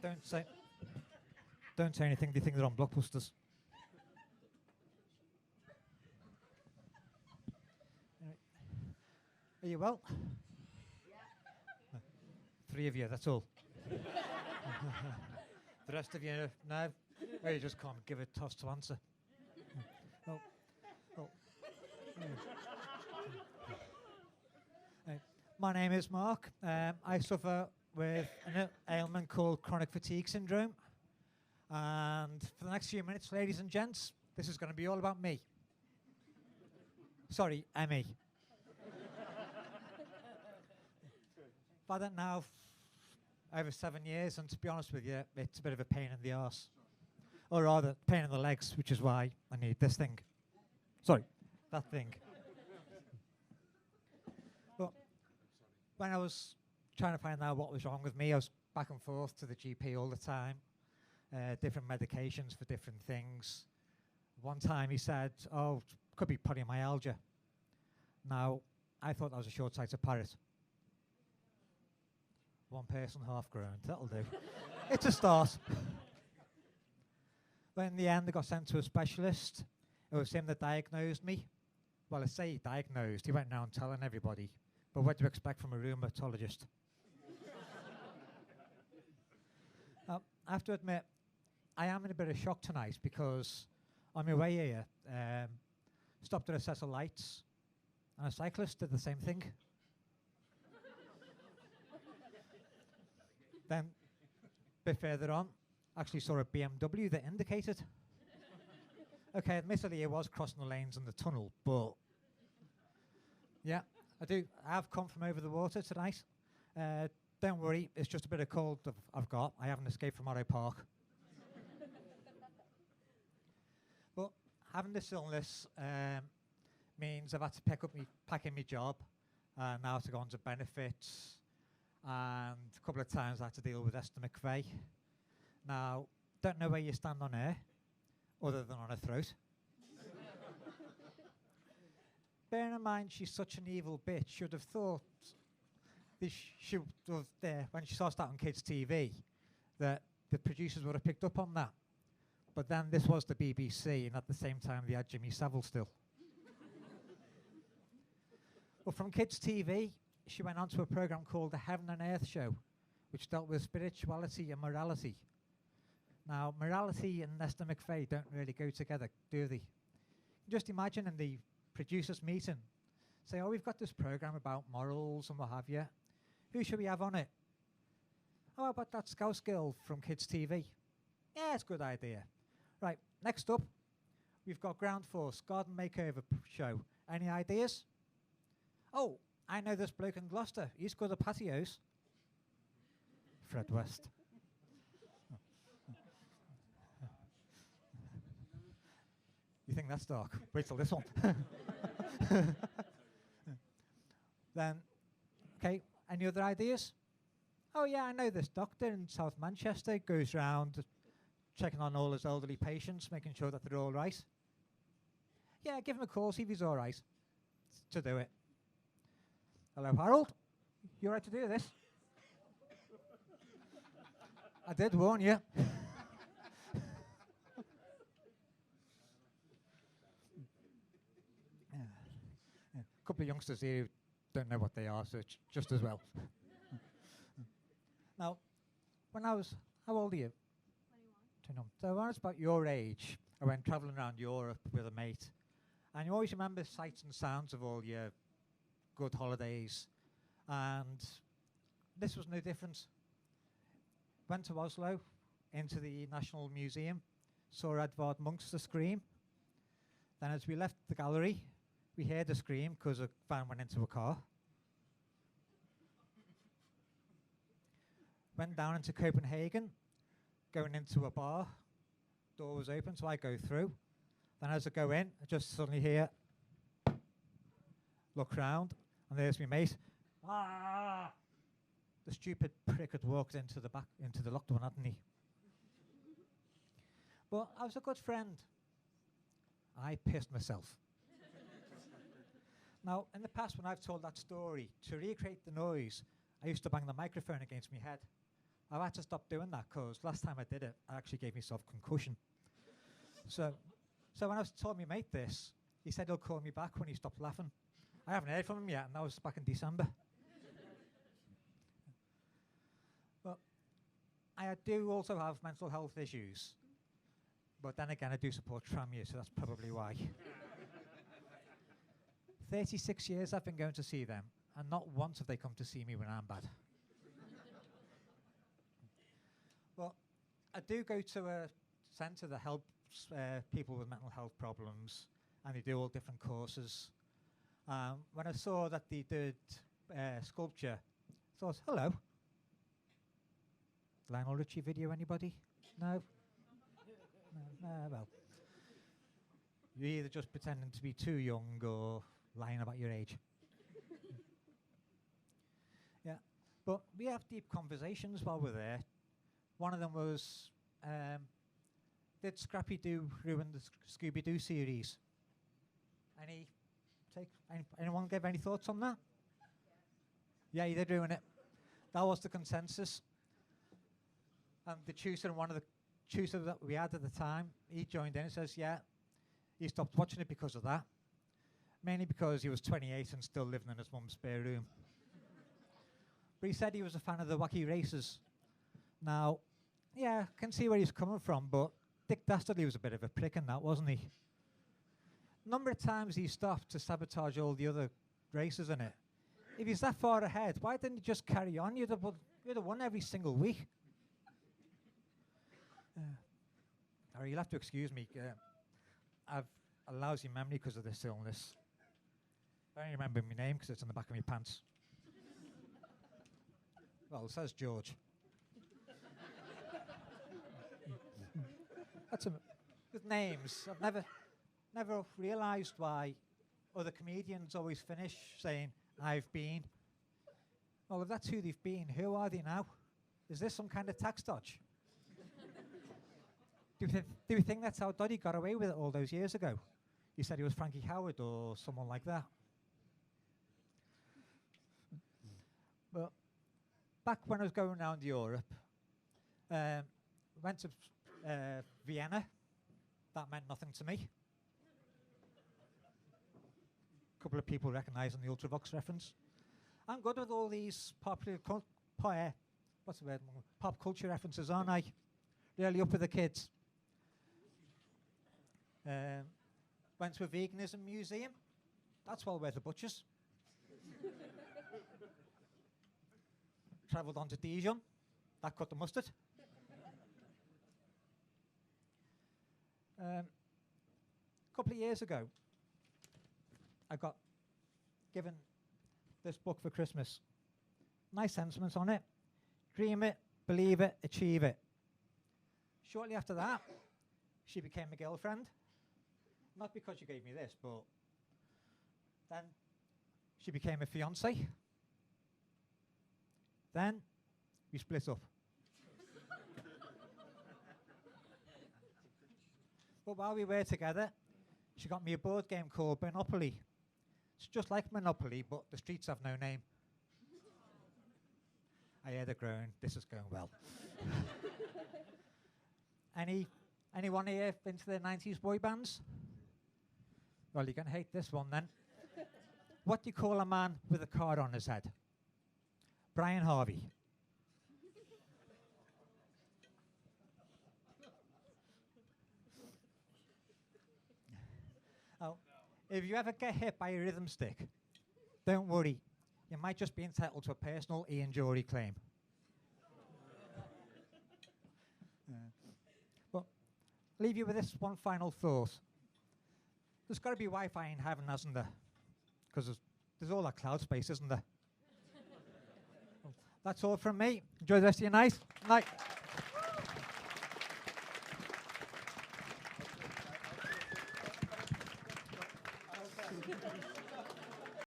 Don't say, don't say anything. They think they're on Blockbusters. Anyway. Are you well? Yeah. 3 of you, that's all. The rest of you, no? Well, you just can't give a toss to answer. Well, my name is Mark. I suffer with an ailment called chronic fatigue syndrome. And for the next few minutes, ladies and gents, this is going to be all about me. Sorry, Emmy. I've had it now over 7 years, and to be honest with you, it's a bit of a pain in the arse. Or rather, pain in the legs, which is why I need this thing. Sorry, that thing. But when I was trying to find out what was wrong with me, I was back and forth to the GP all the time. Different medications for different things. One time he said, oh, could be polymyalgia. Now, I thought that was a short-sighted parrot. One person, half grown, that'll do. It's a start. But in the end, I got sent to a specialist. It was him that diagnosed me. Well, I say he diagnosed, he went around telling everybody. But what do you expect from a rheumatologist? I have to admit, I am in a bit of shock tonight because on my way here, stopped at a set of lights, and a cyclist did the same thing. Then, a bit further on, actually saw a BMW that indicated. Okay, admittedly, it was crossing the lanes in the tunnel, but yeah, I have come from over the water tonight. Don't worry, it's just a bit of cold I've got. I haven't escaped from Arrow Park. But having this illness means I've had to pack in my job, now to go on to benefits, and a couple of times I had to deal with Esther McVeigh. Now, don't know where you stand on her, other than on her throat. Bearing in mind she's such an evil bitch, should have thought she would have when she started out on kids' TV, that the producers would have picked up on that. But then this was the BBC, and at the same time they had Jimmy Savile still. Well, from kids' TV, she went on to a program called The Heaven and Earth Show, which dealt with spirituality and morality. Now, morality and Esther McVeigh don't really go together, do they? Just imagine in the producers' meeting, say, oh, we've got this program about morals and what have you. Who should we have on it? Oh, how about that Scouse girl from Kids TV? Yeah, it's a good idea. Right, next up, we've got Ground Force, Garden Makeover Show. Any ideas? Oh, I know this bloke in Gloucester. He's good at patios. Fred West. You think that's dark? Wait till this one. Then, okay, any other ideas? Oh yeah, I know this doctor in South Manchester goes round checking on all his elderly patients, making sure that they're all right. Yeah, give him a call, see if he's all right to do it. Hello, Harold. You all right to do this? I did warn you. A couple of youngsters here who don't know what they are, so it's just as well. Now, when I was, how old are you? 21. So when I was about your age, I went travelling around Europe with a mate, and you always remember sights and sounds of all your good holidays, and this was no different. Went to Oslo, into the National Museum, saw Edvard Munch's The Scream. Then as we left the gallery, we heard a scream because a van went into a car. Went down into Copenhagen, going into a bar. Door was open, so I go through. Then as I go in, I just suddenly hear, look round, and there's my mate. Ah! The stupid prick had walked into the locked one, hadn't he? But I was a good friend. I pissed myself. Now, in the past, when I've told that story, to recreate the noise, I used to bang the microphone against my head I've had to stop doing that because last time I did it, I actually gave myself concussion. So when I was told my mate this, he said he'll call me back when he stopped laughing. I haven't heard from him yet, and that was back in December. But I do also have mental health issues. But then again, I do support Tramia, so that's probably why. 36 years I've been going to see them, and not once have they come to see me when I'm bad. Well, I do go to a centre that helps people with mental health problems, and they do all different courses. When I saw that they did sculpture, I thought, hello. Lionel Richie video, anybody? No? No, well. You're either just pretending to be too young or lying about your age. Yeah, but we have deep conversations while we're there. One of them was, did Scrappy-Doo ruin the Scooby-Doo series? Anyone give any thoughts on that? Yeah, he did ruin it. That was the consensus. And the tutor, one of the tutors that we had at the time, he joined in and says, yeah, he stopped watching it because of that. Mainly because he was 28 and still living in his mum's spare room. But he said he was a fan of the Wacky Races. Now, yeah, I can see where he's coming from, but Dick Dastardly was a bit of a prick in that, wasn't he? Number of times he stopped to sabotage all the other races in it. If he's that far ahead, why didn't he just carry on? You'd have won every single week. Or you'll have to excuse me. I've a lousy memory because of this illness. I don't remember my name because it's on the back of my pants. Well, it says George. With names, I've never realised why other comedians always finish saying, I've been. Well, if that's who they've been, who are they now? Is this some kind of tax dodge? Do you think that's how Doddy got away with it all those years ago? You said he was Frankie Howard or someone like that. But back when I was going around Europe, went to Vienna. That meant nothing to me. A couple of people recognising the Ultravox reference. I'm good with all these pop culture references, aren't I? Really up with the kids. Went to a veganism museum. That's well worth the butchers. Travelled on to Dijon. That cut the mustard. A couple of years ago, I got given this book for Christmas. Nice sentiments on it. Dream it, believe it, achieve it. Shortly after that, she became a girlfriend. Not because she gave me this, but then she became a fiancé. Then we split up. But while we were together, she got me a board game called Monopoly. It's just like Monopoly, but the streets have no name. I hear the groan. This is going well. Anyone here into the 90s boy bands? Well, you're going to hate this one then. What do you call a man with a car on his head? Brian Harvey. Oh, if you ever get hit by a rhythm stick, don't worry. You might just be entitled to a personal Ian Jory claim. But leave you with this one final thought. There's got to be Wi-Fi in heaven, hasn't there? Because there's all that cloud space, isn't there? That's all from me. Enjoy the rest of your night. Night.